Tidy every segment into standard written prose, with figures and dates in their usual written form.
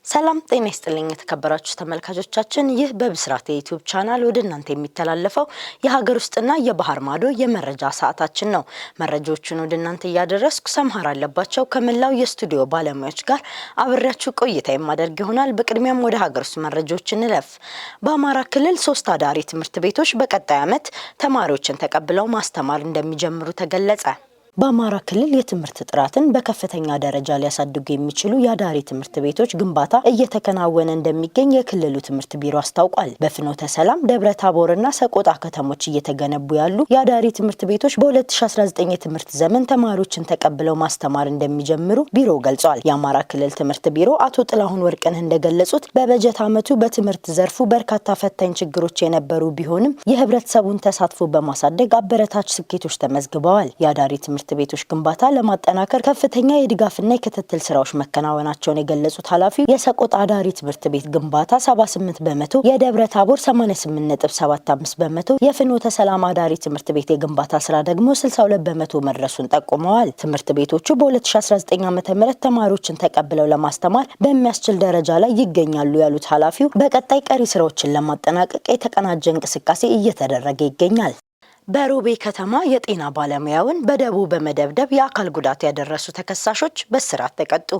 ሰላም ጤና ይስጥልኝ የተከበራችሁ ተመልካቾቻችን ይህ በብስራት የዩቲዩብ ቻናል ወደ እናንተ የሚተላለፈው የሀገር ውስጥና የባህር ማዶ የመረጃ ሰዓታችን ነው። መረጃዎቹን ወደ እናንተ ያደረስኩ ሰምሃር አለባቸው ከመላው የስቱዲዮ ባለሙያዎች ጋር አብሬያችሁ ቆይታ የማደርግ ይሆናል። በቅድሚያም ወደ ሀገር ውስጥ መረጃዎች እንለፍ። በአማራ ክልል 3 አዳሪ ትምህርት ቤቶች በቀጣይ ዓመት ተማሪዎችን ተቀብለው ማስተማር እንደሚጀምሩ ተገለጸ። በአማራ ክልል የትምህርት ጥራትን በከፍተኛ ደረጃ ሊያሳድጉ የሚችሉ የአዳሪ ትምህርት ቤቶች ግንባታ እየተከናወነ እንደሚገኝ የክልሉ ትምህርት ቢሮ አስታውቋል። በፍኖተ ሰላም፣ ደብረ ታቦርና ሰቆጣ ከተሞች እየተገነቡ ያሉ የአዳሪ ትምህርት ቤቶች በ2019 የትምህርት ዘመን ተማሪዎችን ተቀብለው ማስተማር እንደሚጀምሩ ቢሮው ገልጿል። የአማራ ክልል ትምህርት ቢሮ አቶ ጥላሁን ወርቅነህ እንደገለጹት በበጀት ዓመቱ በትምህርት ዘርፉ በርካታ ፈታኝ ችግሮች የነበሩ ቢሆንም የህብረተሰቡን ተሳትፎ በማሳደግ አበረታች ስኬቶች ተመዝግበዋል። የአዳሪ ትምህርት ቤቶች ግንባታ ለማጠናከር ከፍተኛ የድጋፍና የክትትል ስራዎች መከናወናቸውን የገለጹት ኃላፊው የሰቆጣ አዳሪ ትምህርት ቤት ግንባታ 78%፣ የደብረ ታቦር 88.75%፣ የፍኖተ ሰላም አዳሪ ትምህርት ቤት የግንባታ ስራ ደግሞ 62% መድረሱን ጠቁመዋል። ትምህርት ቤቶቹ በ2019 ዓ.ም ተማሪዎችን ተቀብለው ለማስተማር በሚያስችል ደረጃ ላይ ይገኛሉ ያሉት ኃላፊው በቀጣይ ቀሪ ስራዎችን ለማጠናቀቅ የተቀናጀ እንቅስቃሴ እየተደረገ ይገኛል። በሮቤ ከተማ የጤና ባለሙያውን በደቡ በመደብደብ የአካል ጉዳት ያደረሱ ተከሳሾች በእስራት ተቀጡ።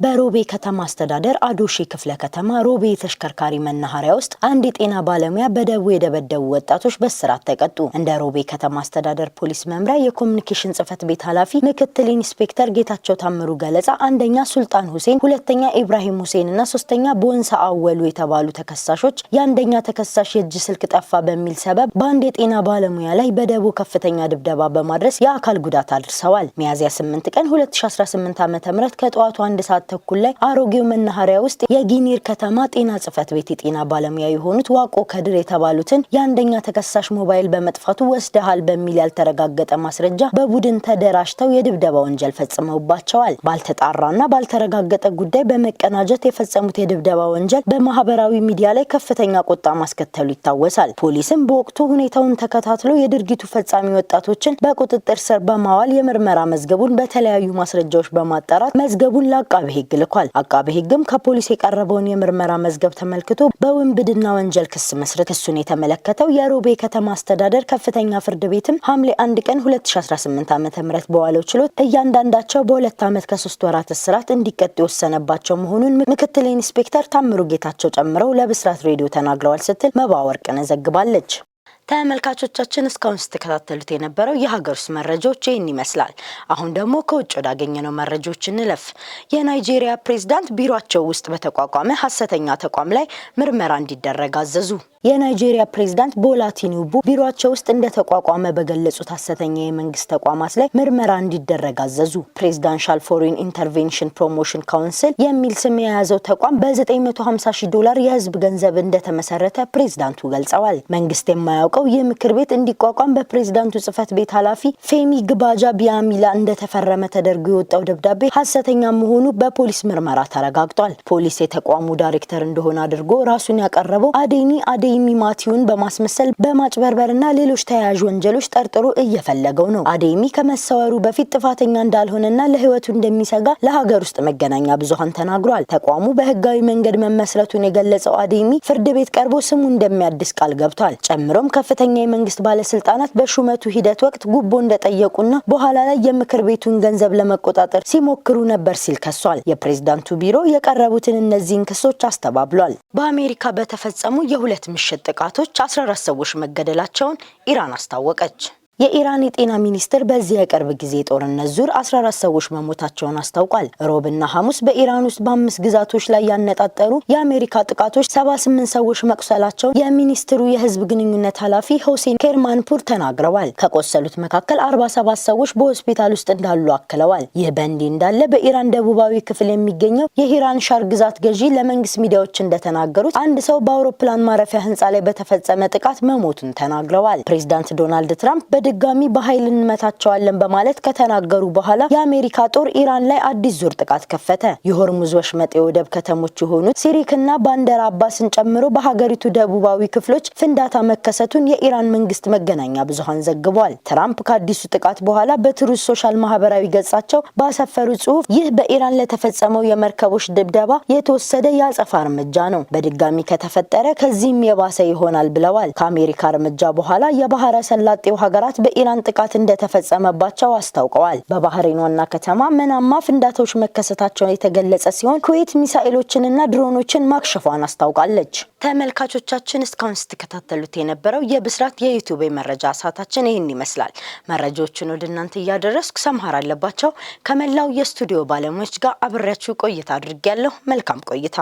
በሮቤ ከተማ አስተዳደር አዶሺ ክፍለ ከተማ ሮቤ ተሽከርካሪ መናኸሪያ ውስጥ አንድ የጤና ባለሙያ በደቡ የደበደቡ ወጣቶች በእስራት ተቀጡ። እንደ ሮቤ ከተማ አስተዳደር ፖሊስ መምሪያ የኮሙኒኬሽን ጽህፈት ቤት ኃላፊ ምክትል ኢንስፔክተር ጌታቸው ታምሩ ገለጻ አንደኛ ሱልጣን ሁሴን፣ ሁለተኛ ኢብራሂም ሁሴን እና ሶስተኛ ቦንሳ አወሉ የተባሉ ተከሳሾች የአንደኛ ተከሳሽ የእጅ ስልክ ጠፋ በሚል ሰበብ በአንድ የጤና ባለሙያ ላይ በደቡ ከፍተኛ ድብደባ በማድረስ የአካል ጉዳት አድርሰዋል። ሚያዝያ 8 ቀን 2018 ዓ.ም ከጠዋቱ 1 ሰዓት ተኩል ላይ አሮጌው መናኸሪያ ውስጥ የጊኒር ከተማ ጤና ጽህፈት ቤት የጤና ባለሙያ የሆኑት ዋቆ ከድር የተባሉትን የአንደኛ ተከሳሽ ሞባይል በመጥፋቱ ወስደሃል በሚል ያልተረጋገጠ ማስረጃ በቡድን ተደራጅተው የድብደባ ወንጀል ፈጽመውባቸዋል። ባልተጣራና ባልተረጋገጠ ጉዳይ በመቀናጀት የፈጸሙት የድብደባ ወንጀል በማህበራዊ ሚዲያ ላይ ከፍተኛ ቁጣ ማስከተሉ ይታወሳል። ፖሊስም በወቅቱ ሁኔታውን ተከታትሎ የድርጊቱ ፈጻሚ ወጣቶችን በቁጥጥር ስር በማዋል የምርመራ መዝገቡን በተለያዩ ማስረጃዎች በማጣራት መዝገቡን ለአቃቤ ሕግ ልኳል። አቃቤ ሕግም ከፖሊስ የቀረበውን የምርመራ መዝገብ ተመልክቶ በወንብድና ወንጀል ክስ መስርቶ ክሱን የተመለከተው የሮቤ ከተማ አስተዳደር ከፍተኛ ፍርድ ቤትም ሐምሌ 1 ቀን 2018 ዓ.ም በዋለው ችሎት እያንዳንዳቸው በ2 ዓመት ከ3 ወራት እስራት እንዲቀጡ የወሰነባቸው መሆኑን ምክትል ኢንስፔክተር ታምሩ ጌታቸው ጨምረው ለብስራት ሬዲዮ ተናግረዋል ስትል መባወርቅነህ ዘግባለች። ተመልካቾቻችን እስካሁን ስትከታተሉት የነበረው የሀገር ውስጥ መረጃዎች ይህን ይመስላል። አሁን ደግሞ ከውጭ ወዳገኘነው መረጃዎች እንለፍ። የናይጄሪያ ፕሬዝዳንት ቢሮአቸው ውስጥ በተቋቋመ ሐሰተኛ ተቋም ላይ ምርመራ እንዲደረግ አዘዙ። የናይጄሪያ ፕሬዝዳንት ቦላ ቲኑቡ ቢሮአቸው ውስጥ እንደተቋቋመ በገለጹት ሐሰተኛ የመንግስት ተቋማት ላይ ምርመራ እንዲደረግ አዘዙ። ፕሬዝዳንሻል ፎሬን ኢንተርቬንሽን ፕሮሞሽን ካውንስል የሚል ስም የያዘው ተቋም $950,000 የህዝብ ገንዘብ እንደተመሰረተ ፕሬዝዳንቱ ገልጸዋል። መንግስት የማያውቀው ይህ ምክር ቤት እንዲቋቋም በፕሬዝዳንቱ ጽህፈት ቤት ኃላፊ ፌሚ ግባጃ ቢያሚላ እንደተፈረመ ተደርጎ የወጣው ደብዳቤ ሐሰተኛ መሆኑ በፖሊስ ምርመራ ተረጋግጧል። ፖሊስ የተቋሙ ዳይሬክተር እንደሆነ አድርጎ ራሱን ያቀረበው አዴሚ ማቲውን በማስመሰል በማጭበርበርና ሌሎች ተያያዥ ወንጀሎች ጠርጥሮ እየፈለገው ነው። አዴሚ ከመሰወሩ በፊት ጥፋተኛ እንዳልሆነና ለህይወቱ እንደሚሰጋ ለሀገር ውስጥ መገናኛ ብዙሃን ተናግሯል። ተቋሙ በህጋዊ መንገድ መመስረቱን የገለጸው አዴሚ ፍርድ ቤት ቀርቦ ስሙ እንደሚያድስ ቃል ገብቷል። ጨምሮም ከፍተኛ የመንግስት ባለስልጣናት በሹመቱ ሂደት ወቅት ጉቦ እንደጠየቁና በኋላ ላይ የምክር ቤቱን ገንዘብ ለመቆጣጠር ሲሞክሩ ነበር ሲል ከሷል። የፕሬዝዳንቱ ቢሮ የቀረቡትን እነዚህን ክሶች አስተባብሏል። በአሜሪካ በተፈጸሙ የሁለት ምሽት ጥቃቶች 14 ሰዎች መገደላቸውን ኢራን አስታወቀች። የኢራን የጤና ሚኒስትር በዚህ የቅርብ ጊዜ ጦርነት ዙር 14 ሰዎች መሞታቸውን አስታውቋል። ሮብና ሐሙስ በኢራን ውስጥ በ5 ግዛቶች ላይ ያነጣጠሩ የአሜሪካ ጥቃቶች 78 ሰዎች መቁሰላቸውን የሚኒስትሩ የህዝብ ግንኙነት ኃላፊ ሁሴን ኬርማንፑር ተናግረዋል። ከቆሰሉት መካከል 47 ሰዎች በሆስፒታል ውስጥ እንዳሉ አክለዋል። ይህ በእንዲህ እንዳለ በኢራን ደቡባዊ ክፍል የሚገኘው የሂራን ሻር ግዛት ገዢ ለመንግስት ሚዲያዎች እንደተናገሩት አንድ ሰው በአውሮፕላን ማረፊያ ህንጻ ላይ በተፈጸመ ጥቃት መሞቱን ተናግረዋል። ፕሬዝዳንት ዶናልድ ትራምፕ በድጋሚ በኃይል እንመታቸዋለን በማለት ከተናገሩ በኋላ የአሜሪካ ጦር ኢራን ላይ አዲስ ዙር ጥቃት ከፈተ። የሆርሙዝ ወሽመጥ የወደብ ከተሞች የሆኑት ሲሪክና ባንደር አባስን ጨምሮ በሀገሪቱ ደቡባዊ ክፍሎች ፍንዳታ መከሰቱን የኢራን መንግስት መገናኛ ብዙሃን ዘግቧል። ትራምፕ ከአዲሱ ጥቃት በኋላ በትሩዝ ሶሻል ማህበራዊ ገጻቸው ባሰፈሩ ጽሑፍ ይህ በኢራን ለተፈጸመው የመርከቦች ድብደባ የተወሰደ የአጸፋ እርምጃ ነው፣ በድጋሚ ከተፈጠረ ከዚህም የባሰ ይሆናል ብለዋል። ከአሜሪካ እርምጃ በኋላ የባህረ ሰላጤው ሀገራት በኢራን ጥቃት እንደተፈጸመባቸው አስታውቀዋል። በባህሬን ዋና ከተማ መናማ ፍንዳታዎች መከሰታቸው የተገለጸ ሲሆን ኩዌት ሚሳኤሎችንና ድሮኖችን ማክሸፏን አስታውቃለች። ተመልካቾቻችን እስካሁን ስትከታተሉት የነበረው የብስራት የዩቲዩብ መረጃ ሰዓታችን ይህን ይመስላል። መረጃዎችን ወደ እናንተ እያደረስኩ ሰምሃር አለባቸው ከመላው የስቱዲዮ ባለሙያዎች ጋር አብሬያችሁ ቆይታ አድርጌያለሁ። መልካም ቆይታ